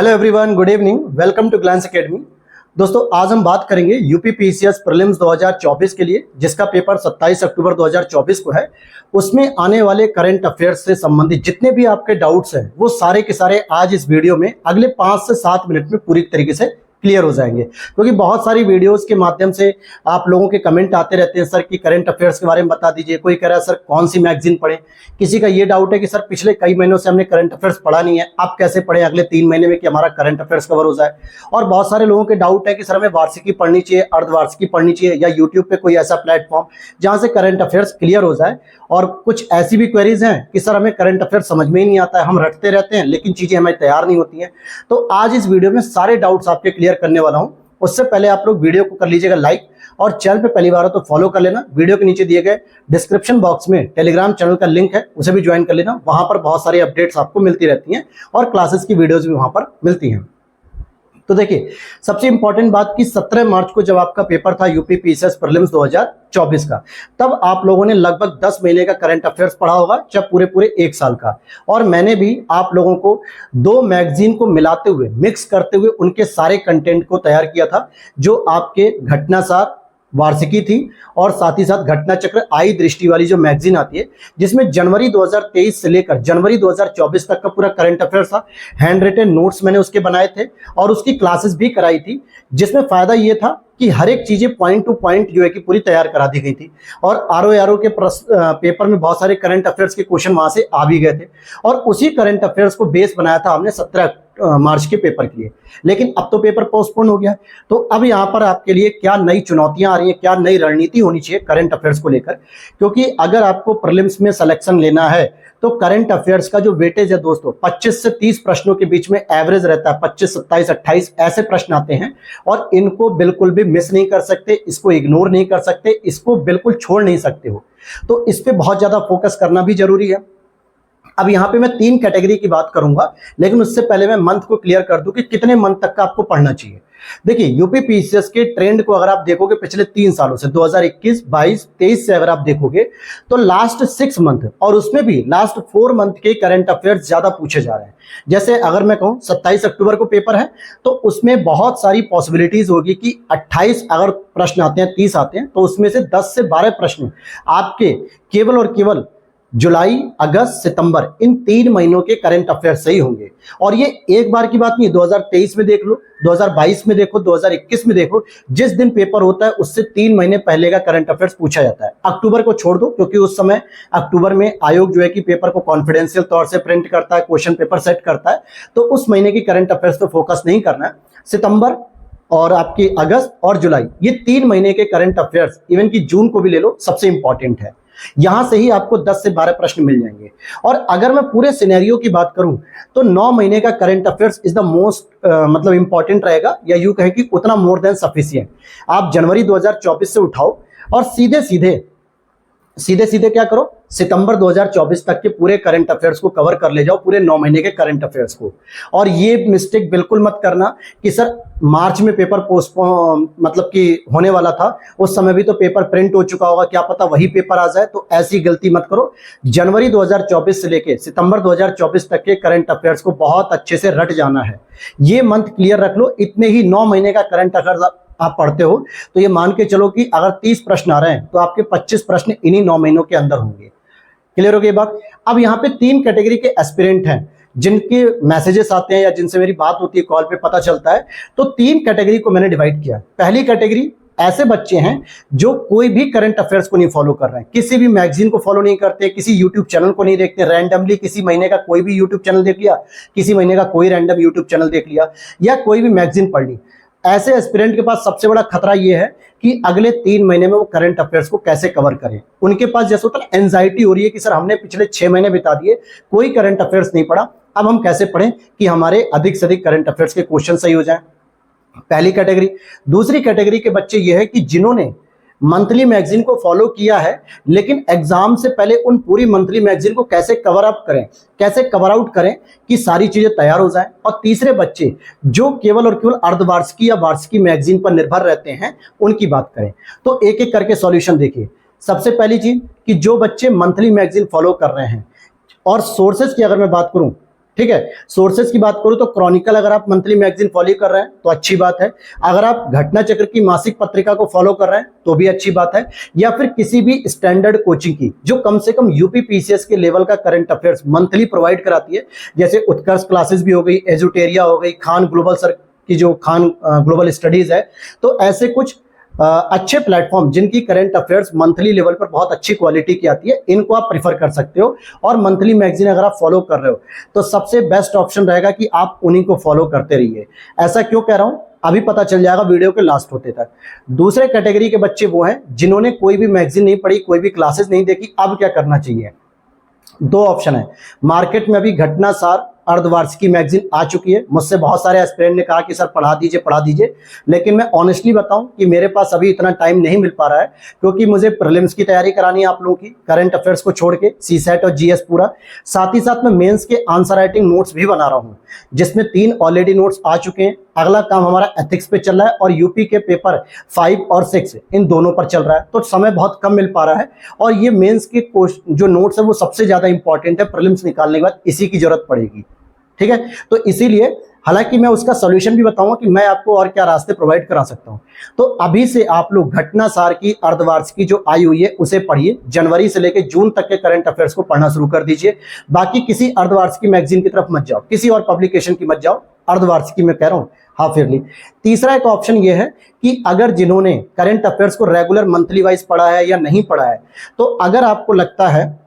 Hello everyone, good evening, welcome to Glance Academy. दोस्तों, आज हम बात करेंगे यूपी पीसीएस प्रीलिम्स 2024 के लिए, जिसका पेपर 27 अक्टूबर 2024 को है। उसमें आने वाले करंट अफेयर्स से संबंधित जितने भी आपके डाउट्स हैं वो सारे के सारे आज इस वीडियो में अगले 5 से 7 मिनट में पूरी तरीके से क्लियर हो जाएंगे। क्योंकि बहुत सारी वीडियोस के माध्यम से आप लोगों के कमेंट आते रहते हैं, सर कि करंट अफेयर्स के बारे में बता दीजिए। कोई कह रहा है सर कौन सी मैगजीन पढ़ें, किसी का ये डाउट है कि सर पिछले कई महीनों से हमने करंट अफेयर्स पढ़ा नहीं है, आप कैसे पढ़ें अगले 3 महीने में कि हमारा करंट अफेयर्स कवर हो जाए। और बहुत सारे लोगों के डाउट है कि सर हमें वार्षिकी पढ़नी चाहिए, अर्धवार्षिकी पढ़नी चाहिए, या यूट्यूब पे कोई ऐसा प्लेटफॉर्म जहां से करंट अफेयर्स क्लियर हो जाए। और कुछ ऐसी भी क्वेरीज हैं कि सर हमें करंट अफेयर्स समझ में ही नहीं आता है, हम रटते रहते हैं लेकिन चीजें हमें तैयार नहीं होती हैं। तो आज इस वीडियो में सारे डाउट्स आपके क्लियर करने वाला हूं। उससे पहले आप लोग वीडियो को कर लीजिएगा लाइक, और चैनल पे पहली बार हो तो फॉलो कर लेना। वीडियो के नीचे दिए गए डिस्क्रिप्शन बॉक्स में टेलीग्राम चैनल का लिंक है, उसे भी ज्वाइन कर लेना। वहां पर बहुत सारी अपडेट्स आपको मिलती रहती हैं और क्लासेस की वीडियोस भी वहां पर मिलती हैं। तो देखिए, सबसे इंपॉर्टेंट बात कि 17 मार्च को जब आपका पेपर था यूपी पीसीएस प्रीलिम्स 2024 का, तब आप लोगों ने लगभग 10 महीने का करंट अफेयर्स पढ़ा होगा, जब पूरे 1 साल का। और मैंने भी आप लोगों को 2 मैगजीन को मिलाते हुए, मिक्स करते हुए उनके सारे कंटेंट को तैयार किया था, जो आपके घटनासार वार्षिकी थी और साथ ही साथ घटना चक्र आई दृष्टि वाली जो मैगजीन आती है, जिसमें जनवरी 2023 से लेकर जनवरी 2024 तक का पूरा करंट अफेयर था। हैंड रिटन नोट्स मैंने उसके बनाए थे और उसकी क्लासेस भी कराई थी, जिसमें फायदा ये था कि हर एक चीजें पॉइंट टू पॉइंट जो है कि पूरी तैयार करा दी गई थी। और आरओ के पेपर में बहुत सारे करंट अफेयर्स के क्वेश्चन वहां से आ भी गए थे, और उसी करंट अफेयर्स को बेस बनाया था हमने 17 मार्च के पेपर के लिए। लेकिन अब तो पेपर पोस्टपोन हो गया, तो अब यहाँ पर आपके लिए क्या नई चुनौतियां आ रही हैं, क्या नई रणनीति होनी चाहिए करंट अफेयर्स को लेकर। क्योंकि अगर आपको प्रीलिम्स में सिलेक्शन लेना है तो करंट अफेयर्स का जो वेटेज है दोस्तों, 25 से 30 प्रश्नों के बीच में एवरेज रहता है। 25, 27, 28 ऐसे प्रश्न आते हैं, और इनको बिल्कुल भी मिस नहीं कर सकते, इसको इग्नोर नहीं कर सकते, इसको बिल्कुल छोड़ नहीं सकते हो। तो इस पे बहुत ज्यादा फोकस करना भी जरूरी है। अब यहाँ पे मैं 3 कैटेगरी की बात करूंगा, लेकिन उससे पहले मैं मंथ को क्लियर कर दूं कि कितने मंथ तक का आपको पढ़ना चाहिए। देखिए, यूपी पीसीएस के ट्रेंड को अगर आप देखोगे पिछले 3 सालों से, 2021, 22, 23 से अगर आप देखोगे, तो लास्ट 6 मंथ और उसमें भी लास्ट 4 मंथ के करंट अफेयर्स ज्यादा पूछे जा रहे हैं। जैसे अगर मैं कहूं 27 अक्टूबर को पेपर है, तो उसमें बहुत सारी पॉसिबिलिटीज होगी कि 28 अगर प्रश्न आते हैं, 30 आते हैं, तो उसमें से 10 से 12 प्रश्न आपके केवल और केवल जुलाई, अगस्त, सितंबर इन 3 महीनों के करंट अफेयर से ही होंगे। और ये एक बार की बात नहीं, 2023 में देख लो, 2022 में देखो, 2021 में देखो, जिस दिन पेपर होता है उससे 3 महीने पहले का करंट अफेयर्स पूछा जाता है। अक्टूबर को छोड़ दो, क्योंकि उस समय अक्टूबर में आयोग जो है कि पेपर को कॉन्फिडेंशियल तौर से प्रिंट करता है, क्वेश्चन पेपर सेट करता है, तो उस महीने की करंट अफेयर्स तो फोकस नहीं करना है। सितंबर और आपकी अगस्त और जुलाई, ये 3 महीने के करंट अफेयर्स, इवन की जून को भी ले लो, सबसे इंपॉर्टेंट है। यहां से ही आपको 10 से 12 प्रश्न मिल जाएंगे। और अगर मैं पूरे सिनेरियो की बात करूं तो 9 महीने का current affairs is the most मतलब इंपॉर्टेंट रहेगा, या यूं कहें कि उतना मोर देन सफिशिएंट। आप जनवरी 2024 से उठाओ और सीधे सीधे क्या करो, सितंबर 2024 तक के पूरे करंट अफेयर्स को कवर कर ले जाओ, पूरे 9 महीने के करंट अफेयर्स को। और ये मिस्टेक बिल्कुल मत करना कि सर मार्च में पेपर पोस्टपोन मतलब कि होने वाला था, उस समय भी तो पेपर प्रिंट हो चुका होगा, क्या पता वही पेपर आ जाए। तो ऐसी गलती मत करो। जनवरी 2024 से लेके सितंबर 2024 तक के करंट अफेयर्स को बहुत अच्छे से रट जाना है। ये मंथ क्लियर रख लो। इतने ही 9 महीने का करंट अफेयर्स आप पढ़ते हो तो ये मान के चलो कि अगर 30 प्रश्न आ रहे हैं तो आपके 25 प्रश्न इन्हीं 9 महीनों के अंदर होंगे। क्लियर हो गई बात। अब यहाँ पे 3 कैटेगरी के एस्पिरेंट हैं, जिनके मैसेजेस आते हैं या जिनसे मेरी बात होती है कॉल पे, पता चलता है। तो 3 कैटेगरी को मैंने डिवाइड किया। पहली कैटेगरी ऐसे बच्चे हैं जो कोई भी करंट अफेयर्स को नहीं फॉलो कर रहे हैं, किसी भी मैगजीन को फॉलो नहीं करते, किसी यूट्यूब चैनल को नहीं देखते, रैंडमली किसी महीने का कोई भी यूट्यूब चैनल देख लिया, किसी महीने का कोई रैंडम यूट्यूब चैनल देख लिया, या कोई भी मैगजीन पढ़ ली। ऐसे एस्पिरेंट के पास सबसे बड़ा खतरा यह है कि अगले 3 महीने में वो करंट अफेयर्स को कैसे कवर करें। उनके पास जैसे होता है एंजाइटी हो रही है कि सर हमने पिछले 6 महीने बिता दिए, कोई करंट अफेयर्स नहीं पढ़ा, अब हम कैसे पढ़ें कि हमारे अधिक से अधिक करंट अफेयर्स के क्वेश्चन सही हो जाएं। पहली कैटेगरी। दूसरी कैटेगरी के बच्चे ये है कि जिन्होंने मंथली मैगजीन को फॉलो किया है, लेकिन एग्जाम से पहले उन पूरी मंथली मैगजीन को कैसे कवर अप करें, कैसे कवर आउट करें कि सारी चीजें तैयार हो जाएं। और तीसरे बच्चे जो केवल और केवल अर्धवार्षिकी या वार्षिकी मैगजीन पर निर्भर रहते हैं, उनकी बात करें। तो एक एक करके सॉल्यूशन देखिए। सबसे पहली चीज कि जो बच्चे मंथली मैगजीन फॉलो कर रहे हैं, और सोर्सेज की अगर मैं बात करूं, ठीक है। सोर्सेज की बात करूं तो क्रॉनिकल अगर आप मंथली मैगजीन फॉलो कर रहे हैं तो अच्छी बात है। अगर आप घटना चक्र की मासिक पत्रिका को फॉलो कर रहे हैं तो भी अच्छी बात है, या फिर किसी भी स्टैंडर्ड कोचिंग की जो कम से कम यूपी पीसीएस के लेवल का करंट अफेयर्स मंथली प्रोवाइड कराती है, जैसे उत्कर्ष क्लासेस भी हो गई, एजुटेरिया हो गई, खान ग्लोबल सर की जो खान ग्लोबल स्टडीज है, तो ऐसे कुछ अच्छे प्लेटफॉर्म जिनकी करंट अफेयर्स मंथली लेवल पर बहुत अच्छी क्वालिटी की आती है, इनको आप प्रीफर कर सकते हो। और मंथली मैगजीन अगर आप फॉलो कर रहे हो तो सबसे बेस्ट ऑप्शन रहेगा कि आप उन्हीं को फॉलो करते रहिए। ऐसा क्यों कह रहा हूं, अभी पता चल जाएगा वीडियो के लास्ट होते तक। दूसरे कैटेगरी के बच्चे वो हैं जिन्होंने कोई भी मैगजीन नहीं पढ़ी, कोई भी क्लासेस नहीं देखी, अब क्या करना चाहिए? दो ऑप्शन है। मार्केट में अभी घटना सार अर्धवार्षिकी मैगजीन आ चुकी है। मुझसे बहुत सारे एस्पिरेंट ने कहा कि सर पढ़ा दीजिए, लेकिन मैं ऑनेस्टली बताऊं कि मेरे पास अभी इतना टाइम नहीं मिल पा रहा है, क्योंकि मुझे प्रीलिम्स की तैयारी करानी है आप लोगों की, करंट अफेयर्स को छोड़ के सीसेट और जीएस पूरा, साथ ही साथ मैं मेंस के आंसर राइटिंग नोट्स भी बना रहा हूं, जिसमें 3 ऑलरेडी नोट्स आ चुके हैं। अगला काम हमारा एथिक्स पे चल रहा है और यूपी के पेपर 5 और 6 इन दोनों पर चल रहा है, तो समय बहुत कम मिल पा रहा है। और ये मेंस के जो नोट्स है वो सबसे ज्यादा इंपॉर्टेंट है, प्रीलिम्स निकालने के बाद इसी की जरूरत पड़ेगी, ठीक है। तो इसीलिए हालांकि मैं उसका सॉल्यूशन भी बताऊंगा कि मैं आपको और क्या रास्ते प्रोवाइड करा सकता हूं। तो अभी से आप लोग घटना सार की अर्धवार्षिकी जो आई हुई है उसे पढ़िए। जनवरी से लेकर जून तक के करंट अफेयर्स को पढ़ना शुरू कर दीजिए। बाकी किसी अर्धवार्षिकी मैगजीन की तरफ मत जाओ, किसी और पब्लिकेशन की मत जाओ, अर्धवार्षिकी में कह रहा हूं हाफ ईयरली। तीसरा एक ऑप्शन यह है कि अगर जिन्होंने करंट अफेयर्स को रेगुलर मंथली वाइज पढ़ा है या नहीं पढ़ा है, तो अगर आपको लगता है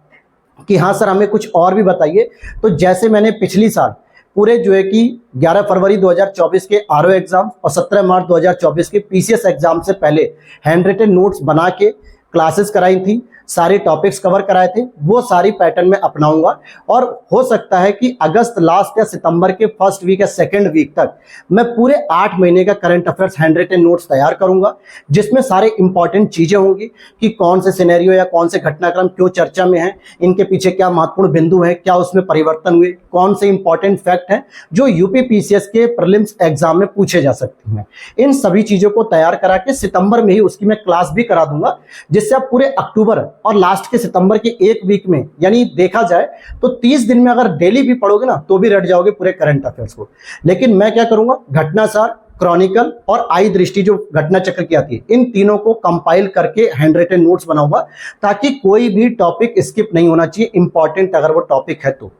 कि हाँ सर हमें कुछ और भी बताइए, तो जैसे मैंने पिछली साल पूरे जो है कि 11 फरवरी 2024 के आरओ एग्जाम और 17 मार्च 2024 के पीसीएस एग्जाम से पहले हैंड रिटन नोट्स बना के क्लासेस कराई थी, सारे टॉपिक्स कवर कराए थे, वो सारी पैटर्न में अपनाऊंगा। और हो सकता है कि अगस्त लास्ट या सितंबर के फर्स्ट वीक या सेकंड वीक तक मैं पूरे 8 महीने का current affairs hand written notes तैयार करूंगा, जिसमें सारे इंपॉर्टेंट चीजें होंगी कि कौन से सिनेरियो या कौन से घटनाक्रम क्यों चर्चा में है, इनके पीछे क्या महत्वपूर्ण बिंदु है, क्या उसमें परिवर्तन हुए, कौन से इंपॉर्टेंट फैक्ट हैं जो यूपी पीसीएस के प्रीलिम्स एग्जाम में पूछे जा सकते हैं। इन सभी चीजों को तैयार करा के सितंबर में ही उसकी मैं क्लास भी करा दूंगा, जिससे आप पूरे अक्टूबर और लास्ट के सितंबर के एक वीक में, यानी देखा जाए तो 30 दिन में अगर डेली भी पढ़ोगे ना तो भी रट जाओगे पूरे करंट अफेयर्स को। लेकिन मैं क्या करूंगा, घटना सार, क्रॉनिकल और आई दृष्टि जो घटना चक्र की आती है, इन तीनों को कंपाइल करके हैंड रिटन नोट्स बनाऊंगा, ताकि कोई भी टॉपिक स्किप नहीं होना चाहिए, इंपॉर्टेंट अगर वो टॉपिक है तो।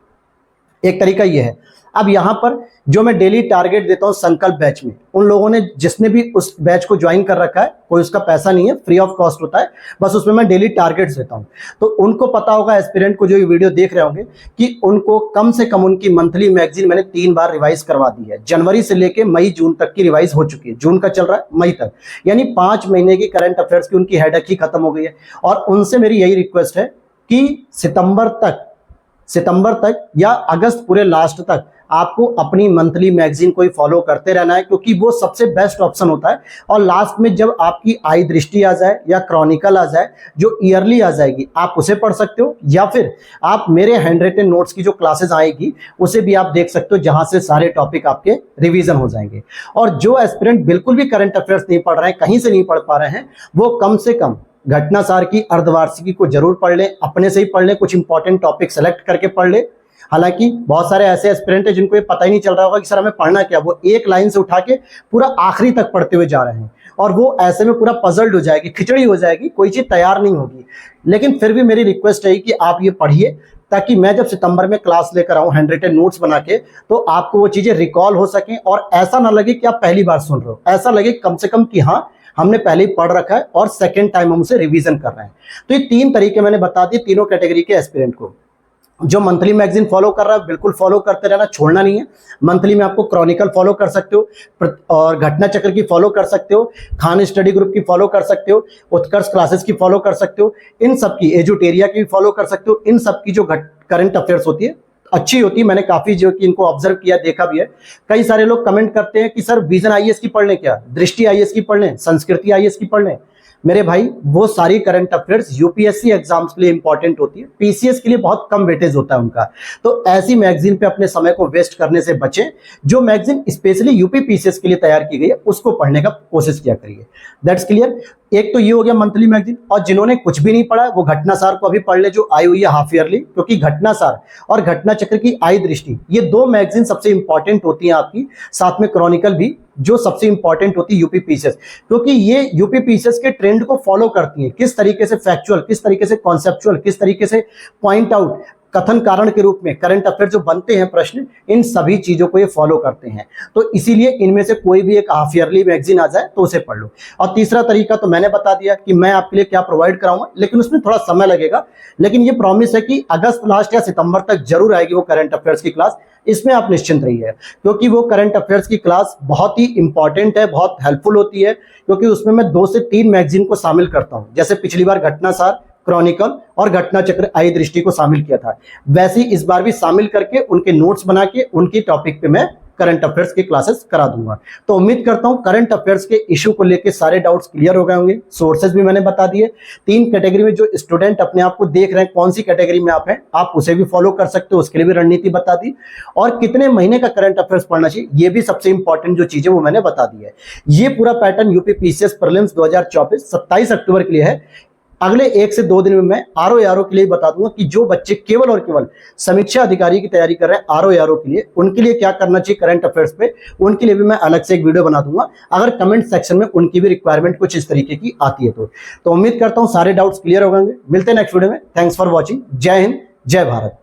एक तरीका ये है। अब यहां पर जो मैं डेली टारगेट देता हूं संकल्प बैच में, उन लोगों ने जिसने भी उस बैच को ज्वाइन कर रखा है, कोई उसका पैसा नहीं है, फ्री ऑफ कॉस्ट होता है, बस उसमें मैं डेली टारगेट्स देता हूं। तो उनको पता होगा, एस्पिरेंट को जो ये वीडियो देख रहे होंगे, कि उनको कम से कम उनकी मंथली मैगजीन मैंने 3 बार रिवाइज करवा दी है। जनवरी से लेके मई जून तक की रिवाइज हो चुकी है, जून का चल रहा है मई तक, यानी 5 महीने की करंट अफेयर्स की उनकी हेडेक ही खत्म हो गई है। और उनसे मेरी यही रिक्वेस्ट है कि सितंबर तक या अगस्त पूरे लास्ट तक आपको अपनी मंथली मैगजीन को ही फॉलो करते रहना है, क्योंकि वो सबसे बेस्ट ऑप्शन होता है। और लास्ट में जब आपकी आई दृष्टि आ जाए या क्रॉनिकल आ जाए, जो ईयरली आ जाएगी, आप उसे पढ़ सकते हो, या फिर आप मेरे हैंड रिटन नोट्स की जो क्लासेस आएगी उसे भी आप देख सकते हो, जहां से सारे टॉपिक आपके रिवीजन हो जाएंगे। और जो एस्पिरेंट बिल्कुल भी करंट अफेयर्स नहीं पढ़ रहे हैं, कहीं से नहीं पढ़ पा रहे हैं, वो कम से कम घटना सार की अर्धवार्षिकी को जरूर पढ़ लें, अपने से ही पढ़ लें, कुछ इंपॉर्टेंट टॉपिक सेलेक्ट करके पढ़ लें। हालांकि बहुत सारे ऐसे एस्पिरेंट हैं जिनको ये पता ही नहीं चल रहा होगा कि सर हमें पढ़ना क्या, वो एक लाइन से उठा के पूरा आखिरी तक पढ़ते हुए जा रहे हैं, और वो ऐसे में पूरा पजल्ड हो जाएगी, खिचड़ी हो जाएगी, कोई चीज तैयार नहीं होगी। लेकिन फिर भी मेरी रिक्वेस्ट है कि आप ये पढ़िए, ताकि मैं जब सितंबर में क्लास लेकर आऊं हैंड रिटन नोट्स बना के, तो आपको वो चीजें रिकॉल हो सकें, और ऐसा ना लगे कि आप पहली बार सुन रहे हो, ऐसा लगे कम से कम कि हाँ हमने पहले ही पढ़ रखा है और सेकंड टाइम हम उसे रिवीजन कर रहे हैं। तो ये 3 तरीके मैंने बता दिए तीनों कैटेगरी के एस्पिरेंट को। जो मंथली मैगजीन फॉलो कर रहा है बिल्कुल फॉलो करते रहना, छोड़ना नहीं है। मंथली में आपको क्रॉनिकल फॉलो कर सकते हो, और घटना चक्र की फॉलो कर सकते हो, खान स्टडी ग्रुप की फॉलो कर सकते हो, उत्कर्ष क्लासेस की फॉलो कर सकते हो, इन सब की, एजुटेरिया की फॉलो कर सकते हो। इन सब की जो करंट अफेयर्स होती है अच्छी होती है, मैंने काफी जो कि इनको ऑब्जर्व किया, देखा भी है। कई सारे लोग कमेंट करते हैं कि सर विजन आईएएस की पढ़ लें क्या, दृष्टि आईएएस की पढ़ लें, संस्कृति आईएएस की पढ़ लें। मेरे भाई वो सारी करंट अफेयर्स यूपीएससी एग्जाम्स के लिए इंपॉर्टेंट होती है, पीसीएस के लिए बहुत कम वेटेज होता है उनका। तो ऐसी मैगजीन पे अपने समय को वेस्ट करने से बचें। जो मैगजीन स्पेशली यूपी पीसीएस के लिए तैयार की गई है उसको पढ़ने का कोशिश किया करिए। That's clear. एक तो ये हो गया मंथली मैगजीन, और जिन्होंने कुछ भी नहीं पढ़ा वो घटनासार को अभी पढ़ ले, जो आई हुई है हाफ ईयरली, क्योंकि घटनासार और घटना चक्र की आई दृष्टि ये दो मैगजीन सबसे इंपॉर्टेंट होती हैं आपकी, साथ में क्रॉनिकल भी जो सबसे इंपॉर्टेंट होती है यूपी पीसीएस, क्योंकि ये यूपी पीसीएस के ट्रेंड को फॉलो करती हैं, किस तरीके से फैक्चुअल, किस तरीके से कॉन्सेप्चुअल, किस तरीके से पॉइंट आउट, कथन कारण के रूप में करंट अफेयर जो बनते हैं प्रश्न, इन सभी चीजों को ये फॉलो करते हैं। तो इसीलिए इनमें से कोई भी एक हाफ ईयरली मैगजीन आ जाए तो उसे पढ़ लो। और तीसरा तरीका तो मैंने बता दिया कि मैं आपके लिए क्या प्रोवाइड कराऊंगा, लेकिन उसमें थोड़ा समय लगेगा, लेकिन ये प्रॉमिस है कि अगस्त लास्ट या सितंबर तक जरूर आएगी वो करंट अफेयर्स की क्लास, इसमें आप निश्चिंत रहिए, क्योंकि वो करंट अफेयर्स की क्लास बहुत ही इंपॉर्टेंट है, बहुत हेल्पफुल होती है, क्योंकि उसमें मैं 2 से 3 मैगजीन को शामिल करता हूं। जैसे पिछली बार घटनासार, क्रॉनिकल और घटना चक्र आई दृष्टि को शामिल किया था, वैसे ही इस बार भी शामिल करके उनके नोट्स बना के उनकी टॉपिक पे मैं करंट अफेयर्स की क्लासेस करा दूंगा। तो उम्मीद करता हूं करंट अफेयर्स के इशू को लेकर सारे डाउट्स क्लियर हो गए होंगे। सोर्सेज भी मैंने बता दिए, 3 कैटेगरी में जो स्टूडेंट अपने आप को देख रहे हैं कौन सी कैटेगरी में आप हैं, आप उसे भी फॉलो कर सकते हो, उसके लिए भी रणनीति बता दी, और कितने महीने का करंट अफेयर्स पढ़ना चाहिए ये भी सबसे इंपॉर्टेंट जो चीज है वो मैंने बता दी है। ये पूरा पैटर्न यूपी पीसीएस प्रीलिम्स 2024 27 अक्टूबर के लिए है। अगले 1 से 2 दिन में मैं आरओ के लिए बता दूंगा कि जो बच्चे केवल और केवल समीक्षा अधिकारी की तैयारी कर रहे हैं आरओ के लिए, उनके लिए क्या करना चाहिए करंट अफेयर्स पे, उनके लिए भी मैं अलग से एक वीडियो बना दूंगा, अगर कमेंट सेक्शन में उनकी भी रिक्वायरमेंट कुछ इस तरीके की आती है तो उम्मीद करता हूं सारे डाउट्स क्लियर हो गए। मिलते हैं नेक्स्ट वीडियो में। Thanks for watching. जय हिंद, जय भारत।